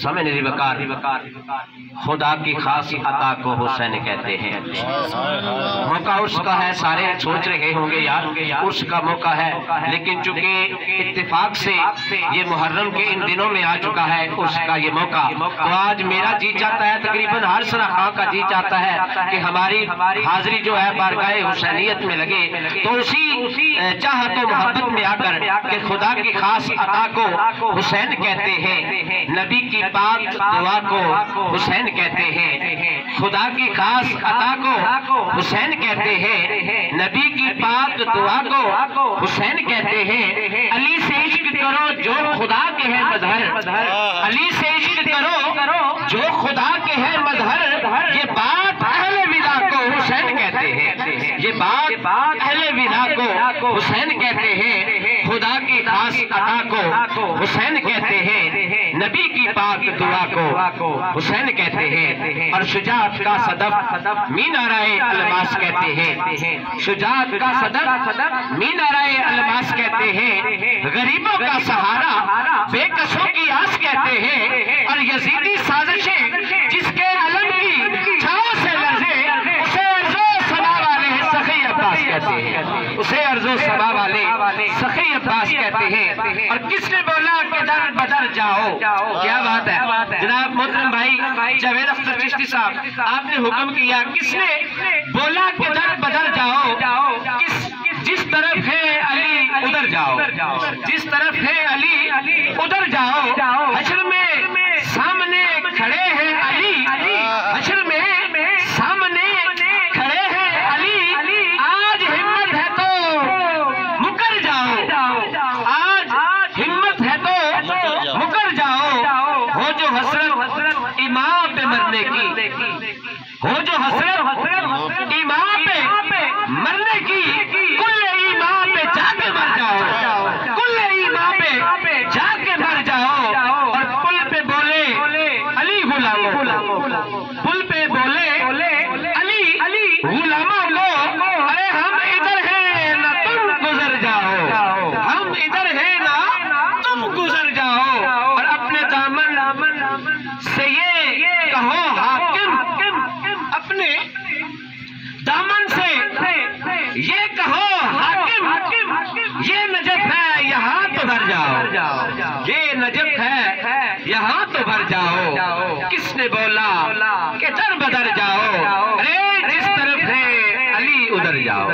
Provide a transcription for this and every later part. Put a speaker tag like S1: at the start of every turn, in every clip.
S1: سمجھ وقار خدا کی خاص عطا کو حسین کہتے ہیں۔ موقع عرس کا ہے، سارے سوچ رہے ہوں گے یار عرس کا موقع ہے، لیکن چونکہ اتفاق سے یہ محرم کے ان دنوں میں آ چکا ہے عرس کا یہ موقع، تو آج میرا جی چاہتا ہے، تقریباً ہر سرا خان کا جی چاہتا ہے کہ ہماری حاضری جو ہے بارگاہ حسینیت میں لگے، تو اسی چاہت و محبت میں آ کر کہ خدا کی خاص عطا کو حسین کہتے ہیں، نبی کی پاک دعا کو حسین کہتے ہیں، خدا کی خاص عطا کو حسین کہتے ہیں، نبی کی پاک دعا کو حسین کہتے ہیں۔ علی سے عشق کرو جو خدا کے ہے مظہر، علی سے عشق کرو جو خدا کے ہے مظہر، یہ بات اہل ودا کو حسین کہتے ہیں، یہ بات اہل ودا کو حسین کہتے ہیں، خدا کی خاص عطا کو حسین کہتے ہیں، نبی کی پاک دعا کو حسین کہتے ہیں۔ اور شجاعت کا صدف مینارۂ الماس کہتے ہیں، شجاعت کا صدف مینارۂ الماس کہتے ہیں، غریبوں کا سہارا بے کسوں کی آس کہتے ہیں، اور یزیدی سازشیں جس کے علم کی چھاؤں سے لرزے، اسے ارض و سما والے سخی عباس کہتے ہیں، اسے ارض و سما والے سخی عباس کہتے ہیں۔ اور کس نے بولا کہ در بدر جاؤ، کیا بات ہے جناب محترم بھائی جاوید اختر چشتی صاحب، آپ نے حکم کیا، کس نے بولا کہ در بدر جاؤ، جس طرف ہے علی ادھر جاؤ، جس طرف ہے علی ادھر جاؤ، حشر میں سامنے کھڑے ہیں علی، حشر میں سامنے کھڑے ہیں علی، آج ہمت ہے تو مکر جاؤ، آج ہمت ہے تو مکر جاؤ، ہو جو حسرت امام پہ مرنے کی، ہو جو حسرت امام پہ مرنے کی، کل ایمان پہ جا کے مر جاؤ، کل ایمان پہ جا کے مر جاؤ، اور پل پہ بولے علی غلاموں، پل پہ بولے علی غلاموں کو، ارے ہم ادھر ہیں نہ تم گزر جاؤ، ہم ادھر ہیں نہ تم گزر جاؤ، اور اپنے دامن سے یہ کہو حاکم، اپنے دامن سے یہ کہو حاکم، یہ نجف ہے یہاں تو بھر جاؤ، یہ نجف ہے یہاں تو بھر جاؤ، کس نے بولا کہ در بدر جاؤ، ارے جس طرف ہے علی ادھر جاؤ۔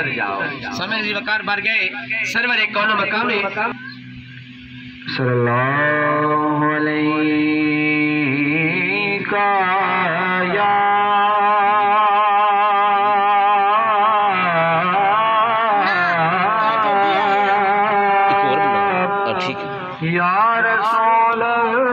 S1: سمجھ وقار بھر گئے سرور کون و مقام صلی اللہ علیہ یا رسول اللہ